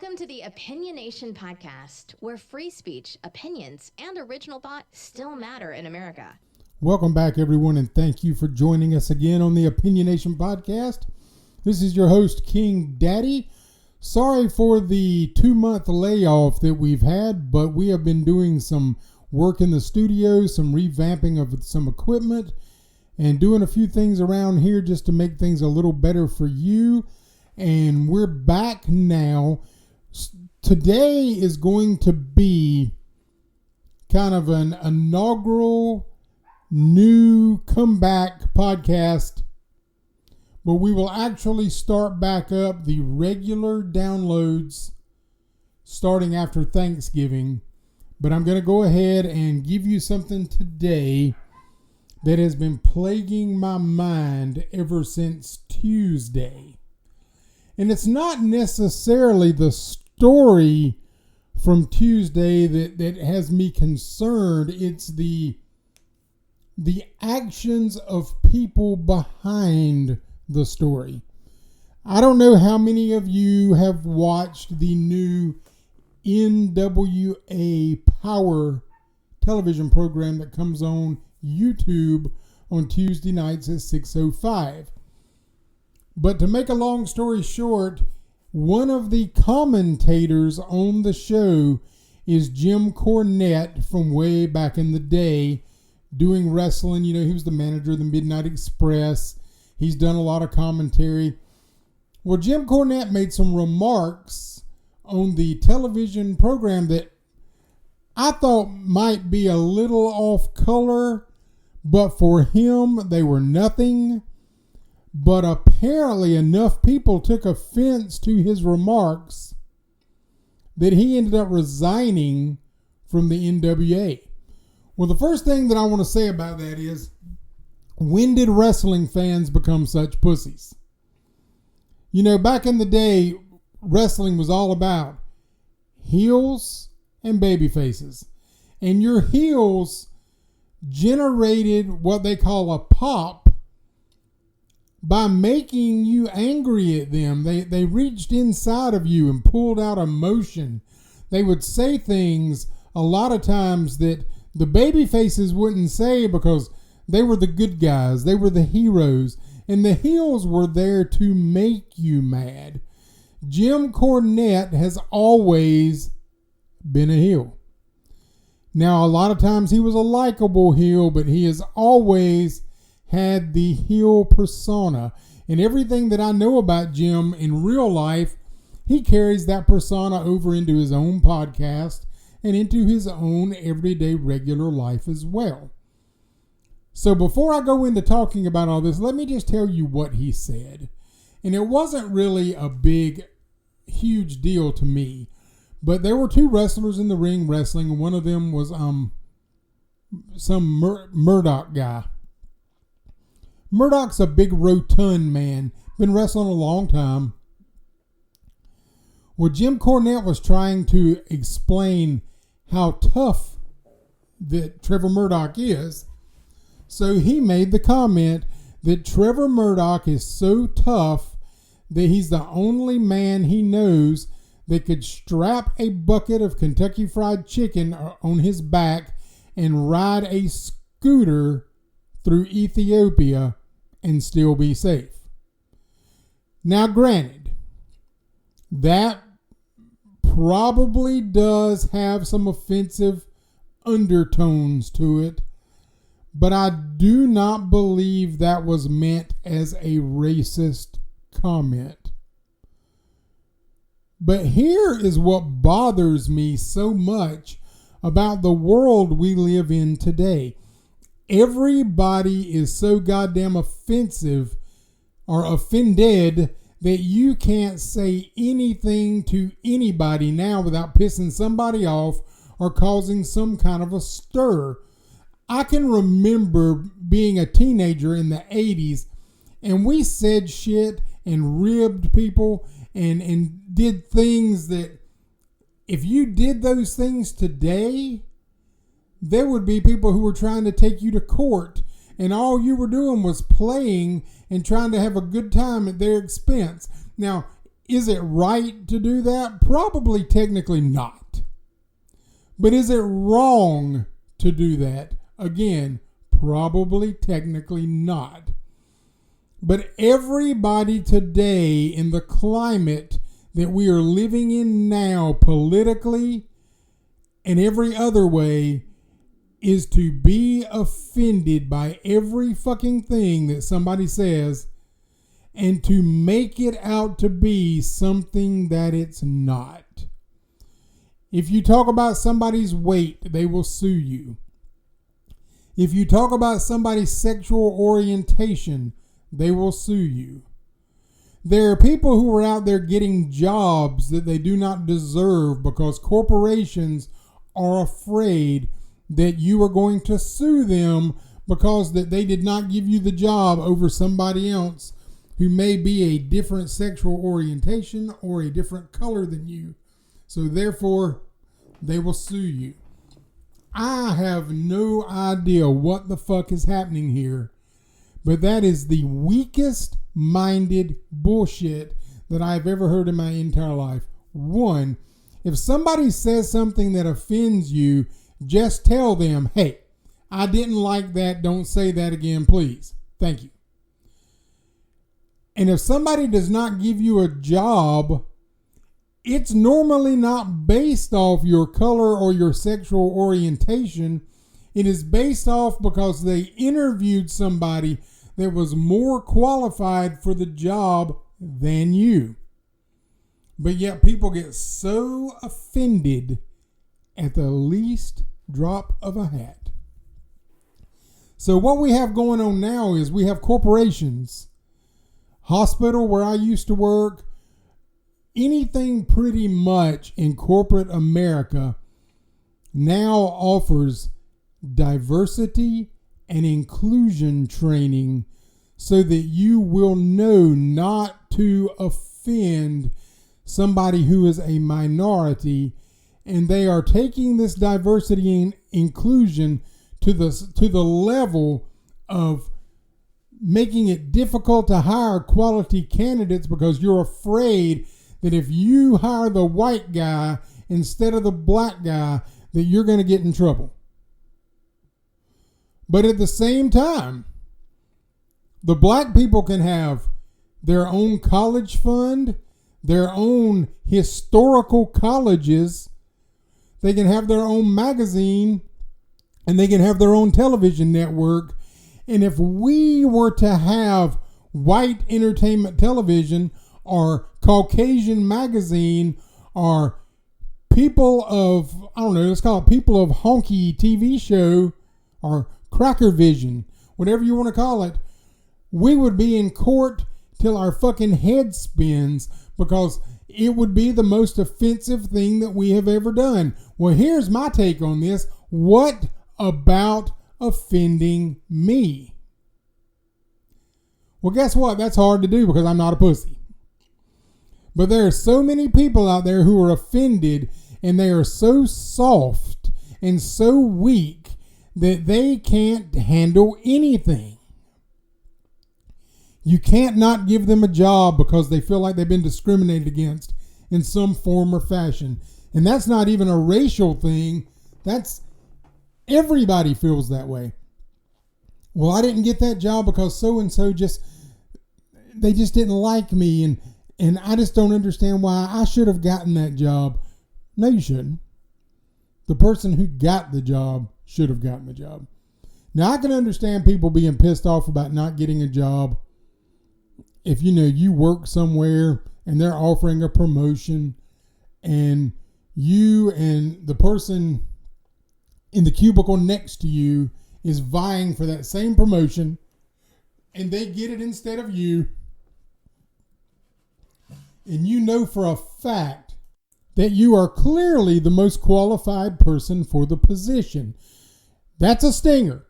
Welcome to the Opinionation podcast, where free speech, opinions, and original thought still matter in America. Welcome back, everyone, and thank you for joining us again on the Opinionation podcast. This is your host, King Daddy. Sorry for the 2-month layoff that we've had, but we have been doing some work in the studio, some revamping of some equipment, and doing a few things around here just to make things a little better for you. And we're back now. Today is going to be kind of an inaugural new comeback podcast, but we will actually start back up the regular downloads starting after Thanksgiving. But I'm going to go ahead and give you something today that has been plaguing my mind ever since Tuesday. And it's not necessarily the story from Tuesday that has me concerned. It's the actions of people behind the story. I don't know how many of you have watched the new NWA Power television program that comes on YouTube on Tuesday nights at 6:05. But to make a long story short, one of the commentators on the show is Jim Cornette from way back in the day doing wrestling. You know, he was the manager of the Midnight Express. He's done a lot of commentary. Well, Jim Cornette made some remarks on the television program that I thought might be a little off color, but for him, they were nothing. But apparently enough people took offense to his remarks that he ended up resigning from the NWA. Well, the first thing that I want to say about that is, when did wrestling fans become such pussies? You know, back in the day, wrestling was all about heels and baby faces. And your heels generated what they call a pop by making you angry at them. They reached inside of you and pulled out emotion. They would say things a lot of times that the baby faces wouldn't say because they were the good guys. They were the heroes. And the heels were there to make you mad. Jim Cornette has always been a heel. Now, a lot of times he was a likable heel, but he has always had the heel persona. And everything that I know about Jim in real life, he carries that persona over into his own podcast and into his own everyday regular life as well. So before I go into talking about all this, let me just tell you what he said. And it wasn't really a big, huge deal to me. But there were two wrestlers in the ring wrestling, and one of them was some Murdoch guy. Murdoch's a big rotund man, been wrestling a long time. Well, Jim Cornette was trying to explain how tough that Trevor Murdoch is. So he made the comment that Trevor Murdoch is so tough that he's the only man he knows that could strap a bucket of Kentucky Fried Chicken on his back and ride a scooter through Ethiopia and still be safe. Now, granted, that probably does have some offensive undertones to it, but I do not believe that was meant as a racist comment. But here is what bothers me so much about the world we live in today. Everybody is so goddamn offensive or offended that you can't say anything to anybody now without pissing somebody off or causing some kind of a stir. I can remember being a teenager in the 80s, and we said shit and ribbed people and did things that if you did those things today, there would be people who were trying to take you to court, and all you were doing was playing and trying to have a good time at their expense. Now, Is it right to do that? Probably technically not. But is it wrong to do that? Again, probably technically not. But everybody today, in the climate that we are living in now, politically and every other way, is to be offended by every fucking thing that somebody says and to make it out to be something that it's not. If you talk about somebody's weight, they will sue you. If you talk about somebody's sexual orientation, they will sue you. There are people who are out there getting jobs that they do not deserve because corporations are afraid that you are going to sue them because that they did not give you the job over somebody else who may be a different sexual orientation or a different color than you. So therefore, they will sue you. I have no idea what the fuck is happening here, but that is the weakest minded bullshit that I've ever heard in my entire life. One, if somebody says something that offends you, just tell them, hey, I didn't like that. Don't say that again, please. Thank you. And if somebody does not give you a job, it's normally not based off your color or your sexual orientation. It is based off because they interviewed somebody that was more qualified for the job than you. But yet people get so offended at the least drop of a hat. So what we have going on now is we have corporations, hospital where I used to work, anything pretty much in corporate America now offers diversity and inclusion training so that you will know not to offend somebody who is a minority, and they are taking this diversity and inclusion to the level of making it difficult to hire quality candidates because you're afraid that if you hire the white guy instead of the black guy, that you're going to get in trouble. But at the same time, the black people can have their own college fund, their own historical colleges, they can have their own magazine, and they can have their own television network. And if we were to have white entertainment television or Caucasian magazine or people of, I don't know, let's call it people of honky TV show or Cracker Vision, whatever you want to call it, we would be in court till our fucking head spins because it would be the most offensive thing that we have ever done. Well, here's my take on this. What about offending me? Well, guess what? That's hard to do because I'm not a pussy. But there are so many people out there who are offended, and they are so soft and so weak that they can't handle anything. You can't not give them a job because they feel like they've been discriminated against in some form or fashion. And that's not even a racial thing. That's everybody feels that way. Well, I didn't get that job because so-and-so they just didn't like me, and I just don't understand why I should have gotten that job. No, you shouldn't. The person who got the job should have gotten the job. Now, I can understand people being pissed off about not getting a job. If you work somewhere and they're offering a promotion and you and the person in the cubicle next to you is vying for that same promotion and they get it instead of you, and you know for a fact that you are clearly the most qualified person for the position. That's a stinger.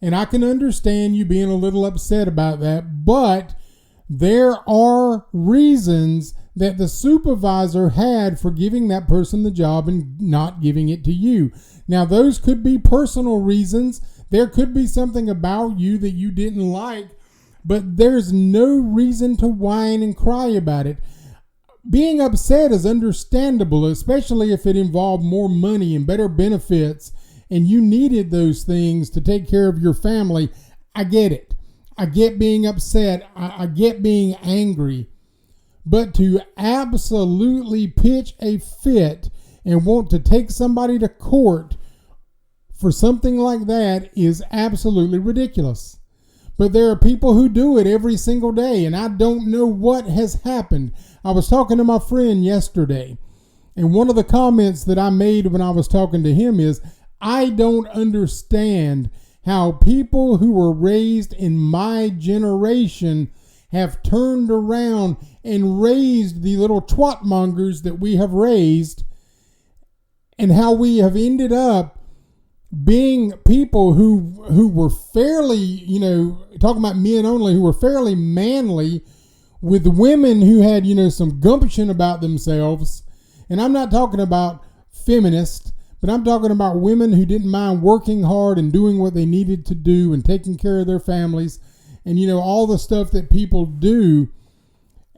And I can understand you being a little upset about that, but there are reasons that the supervisor had for giving that person the job and not giving it to you. Now, those could be personal reasons. There could be something about you that you didn't like, but there's no reason to whine and cry about it. being upset is understandable, especially if it involved more money and better benefits and you needed those things to take care of your family. I get it. I get being upset. I get being angry. But to absolutely pitch a fit and want to take somebody to court for something like that is absolutely ridiculous. But there are people who do it every single day, and I don't know what has happened. I was talking to my friend yesterday, and one of the comments that I made when I was talking to him is, I don't understand how people who were raised in my generation have turned around and raised the little twatmongers that we have raised, and how we have ended up being people who were fairly, talking about men only, who were fairly manly, with women who had, some gumption about themselves. And I'm not talking about feminists, but I'm talking about women who didn't mind working hard and doing what they needed to do and taking care of their families and, all the stuff that people do.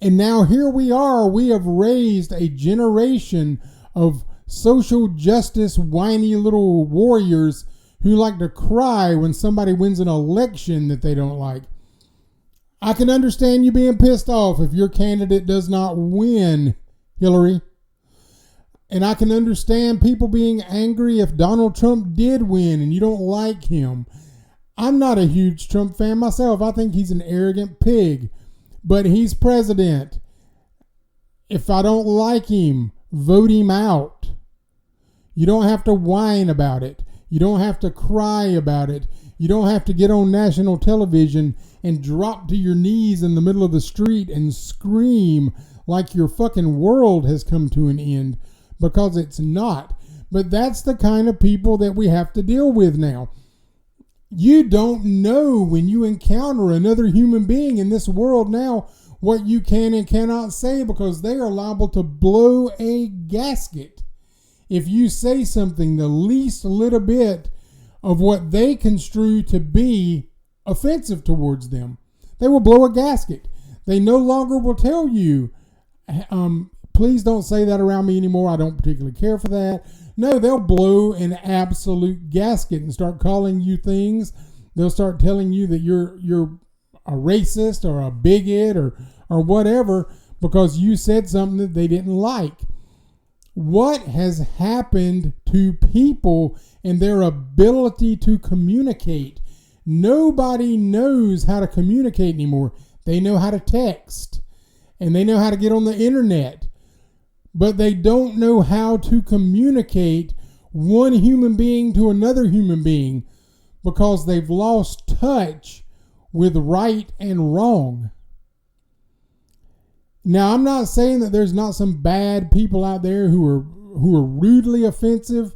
And now here we are, we have raised a generation of social justice whiny little warriors who like to cry when somebody wins an election that they don't like. I can understand you being pissed off if your candidate does not win, Hillary. And I can understand people being angry if Donald Trump did win and you don't like him. I'm not a huge Trump fan myself. I think he's an arrogant pig. But he's president. If I don't like him, vote him out. You don't have to whine about it. You don't have to cry about it. You don't have to get on national television and drop to your knees in the middle of the street and scream like your fucking world has come to an end, because it's not. But that's the kind of people that we have to deal with now. You don't know when you encounter another human being in this world now what you can and cannot say, because they are liable to blow a gasket if you say something the least little bit of what they construe to be offensive towards them. They will blow a gasket. They no longer will tell you, please don't say that around me anymore. I don't particularly care for that. No, they'll blow an absolute gasket and start calling you things. They'll start telling you that you're a racist or a bigot or whatever because you said something that they didn't like. What has happened to people and their ability to communicate? Nobody knows how to communicate anymore. They know how to text and they know how to get on the internet, but they don't know how to communicate one human being to another human being because they've lost touch with right and wrong. Now, I'm not saying that there's not some bad people out there who are rudely offensive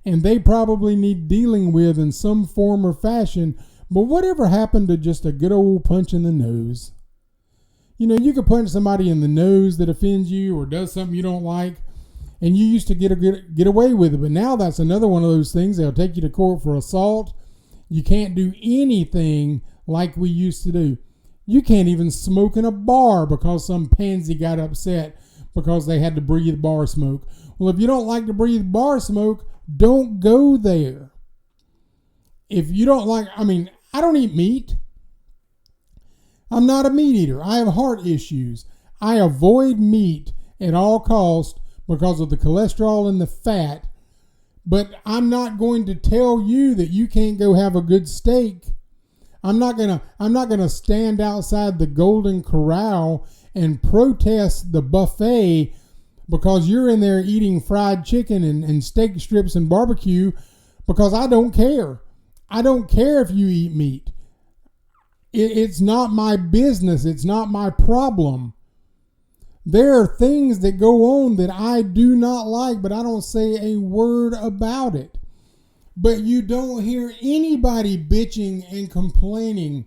and they probably need dealing with in some form or fashion, but whatever happened to just a good old punch in the nose? You could punch somebody in the nose that offends you or does something you don't like, and you used to get away with it, but now that's another one of those things. They'll take you to court for assault. You can't do anything like we used to do. You can't even smoke in a bar because some pansy got upset because they had to breathe bar smoke. Well, if you don't like to breathe bar smoke, don't go there. If you don't like, I don't eat meat. I'm not a meat eater. I have heart issues. I avoid meat at all costs because of the cholesterol and the fat. But I'm not going to tell you that you can't go have a good steak. I'm not gonna stand outside the Golden Corral and protest the buffet because you're in there eating fried chicken and steak strips and barbecue, because I don't care. I don't care if you eat meat. It's not my business. It's not my problem. There are things that go on that I do not like, but I don't say a word about it. But you don't hear anybody bitching and complaining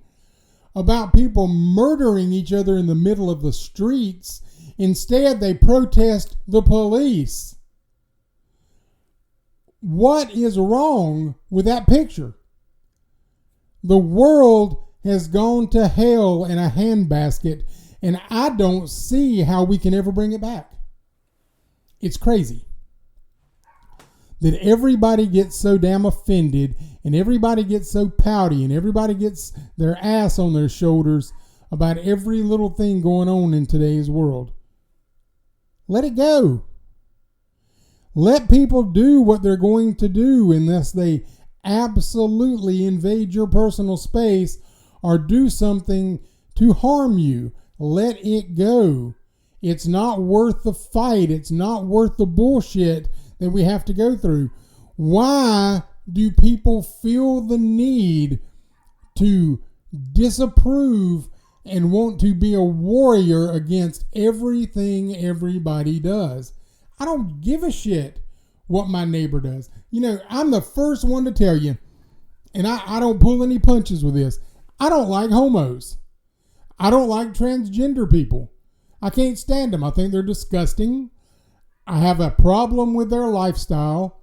about people murdering each other in the middle of the streets. Instead, they protest the police. What is wrong with that picture? The world has gone to hell in a handbasket, And I don't see how we can ever bring it back. It's crazy that everybody gets so damn offended and everybody gets so pouty and everybody gets their ass on their shoulders about every little thing going on in today's world. Let it go. Let people do what they're going to do unless they absolutely invade your personal space or do something to harm you. Let it go. It's not worth the fight. It's not worth the bullshit that we have to go through. Why do people feel the need to disapprove and want to be a warrior against everything everybody does? I don't give a shit what my neighbor does. You know, I'm the first one to tell you, and I don't pull any punches with this. I don't like homos. I don't like transgender people. I can't stand them. I think they're disgusting. I have a problem with their lifestyle.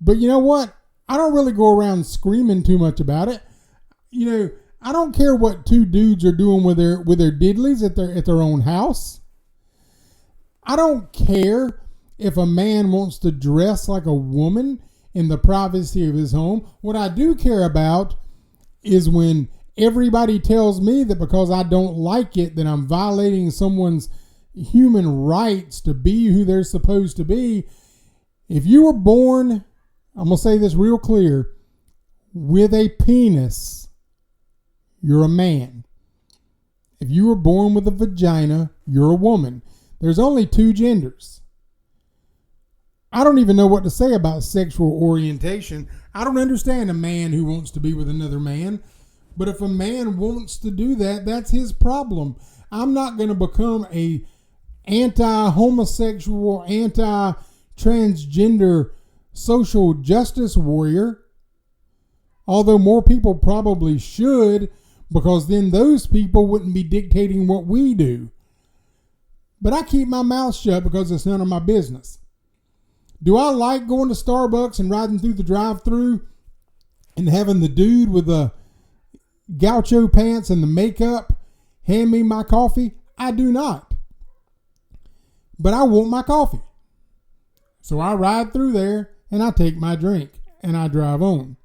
But you know what? I don't really go around screaming too much about it. You know, I don't care what two dudes are doing with their diddlies at their own house. I don't care if a man wants to dress like a woman in the privacy of his home. What I do care about is when everybody tells me that because I don't like it, that I'm violating someone's human rights to be who they're supposed to be. If you were born, I'm going to say this real clear, with a penis, you're a man. If you were born with a vagina, you're a woman. There's only two genders. I don't even know what to say about sexual orientation. I don't understand a man who wants to be with another man. But if a man wants to do that, that's his problem. I'm not going to become a anti-homosexual, anti-transgender social justice warrior. Although more people probably should, because then those people wouldn't be dictating what we do. But I keep my mouth shut because it's none of my business. Do I like going to Starbucks and riding through the drive-thru and having the dude with the gaucho pants and the makeup hand me my coffee? I do not. But I want my coffee. So I ride through there and I take my drink and I drive on.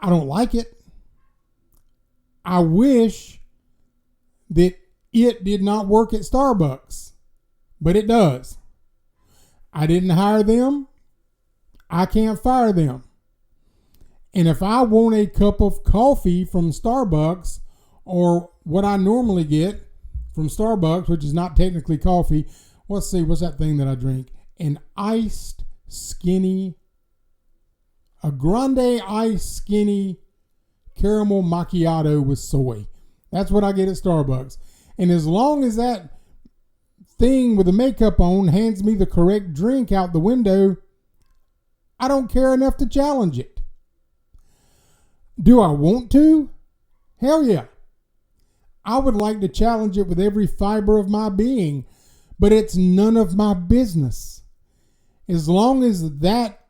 I don't like it. I wish that it did not work at Starbucks, but it does. I didn't hire them. I can't fire them. And if I want a cup of coffee from Starbucks, or what I normally get from Starbucks, which is not technically coffee, let's see, what's that thing that I drink? An iced skinny, a grande iced skinny caramel macchiato with soy. That's what I get at Starbucks. And as long as that thing with the makeup on hands me the correct drink out the window, I don't care enough to challenge it. Do I want to? Hell yeah. I would like to challenge it with every fiber of my being, but it's none of my business. As long as that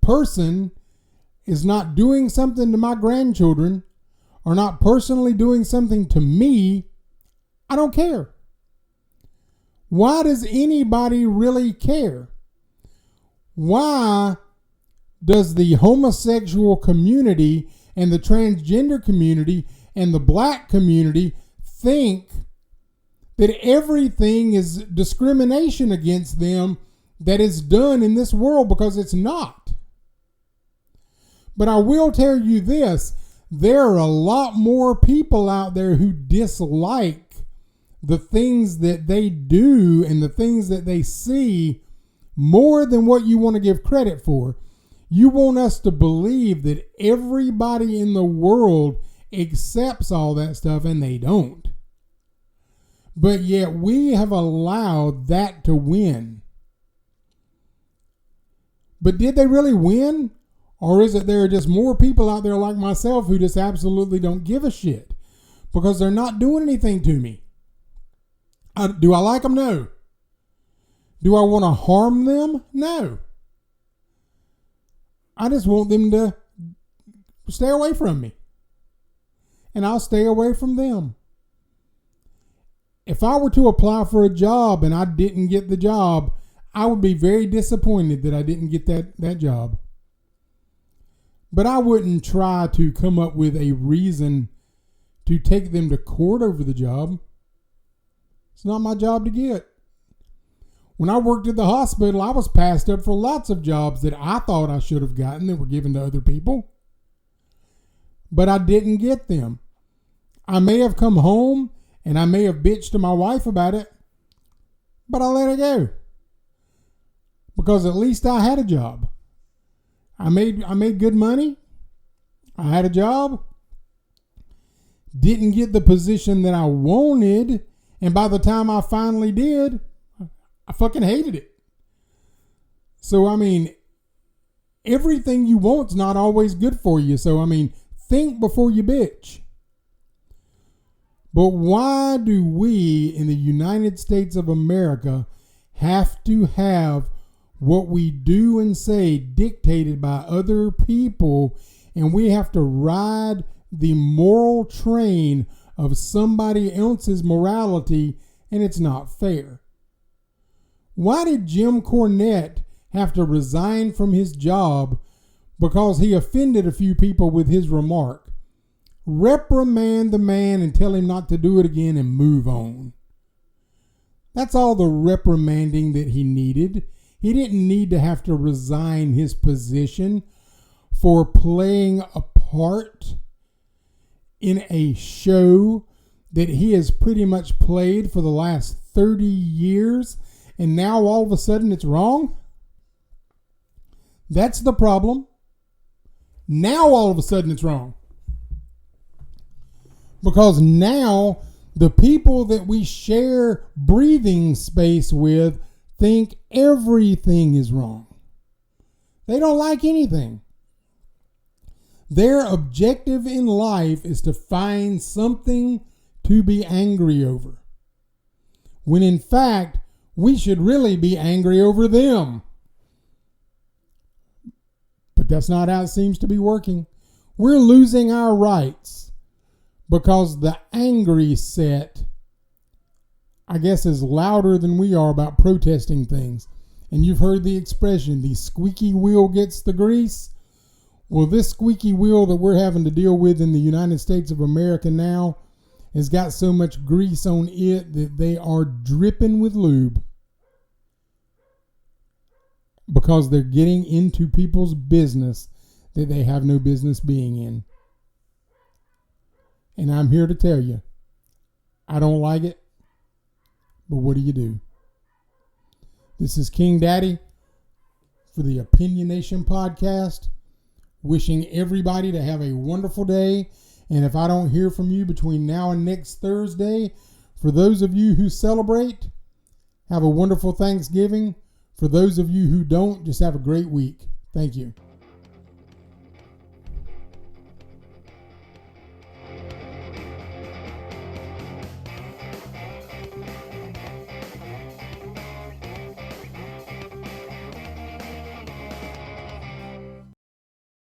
person is not doing something to my grandchildren or not personally doing something to me, I don't care. Why does anybody really care? Why does the homosexual community and the transgender community and the black community think that everything is discrimination against them that is done in this world? Because it's not. But I will tell you this, there are a lot more people out there who dislike the things that they do and the things that they see more than what you want to give credit for. You want us to believe that everybody in the world accepts all that stuff, and they don't. But yet we have allowed that to win. But did they really win? Or is it there are just more people out there like myself who just absolutely don't give a shit because they're not doing anything to me? Do I like them? No. Do I want to harm them? No. I just want them to stay away from me. And I'll stay away from them. if I were to apply for a job and I didn't get the job, I would be very disappointed that I didn't get that job. But I wouldn't try to come up with a reason to take them to court over the job. It's not my job to get. When I worked at the hospital, I was passed up for lots of jobs that I thought I should have gotten that were given to other people. But I didn't get them. I may have come home and I may have bitched to my wife about it, but I let it go. Because at least I had a job. I made good money. I had a job. Didn't get the position that I wanted. And by the time I finally did, I fucking hated it. So, I mean, everything you want's not always good for you. So, I mean, think before you bitch. But why do we in the United States of America have to have what we do and say dictated by other people, and we have to ride the moral train of somebody else's morality, and it's not fair? Why did Jim Cornette have to resign from his job because he offended a few people with his remark? Reprimand the man and tell him not to do it again and move on. That's all the reprimanding that he needed. He didn't need to have to resign his position for playing a part in a show that he has pretty much played for the last 30 years, and now all of a sudden it's wrong? That's the problem. Now all of a sudden it's wrong. Because now the people that we share breathing space with think everything is wrong. They don't like anything. Their objective in life is to find something to be angry over. When in fact, we should really be angry over them. But that's not how it seems to be working. We're losing our rights because the angry set, I guess, is louder than we are about protesting things. And you've heard the expression, the squeaky wheel gets the grease. Well, this squeaky wheel that we're having to deal with in the United States of America now has got so much grease on it that they are dripping with lube. Because they're getting into people's business that they have no business being in. And I'm here to tell you, I don't like it. But what do you do? This is King Daddy for the Opinionation Podcast, wishing everybody to have a wonderful day. And if I don't hear from you between now and next Thursday, for those of you who celebrate, have a wonderful Thanksgiving. For those of you who don't, just have a great week. Thank you.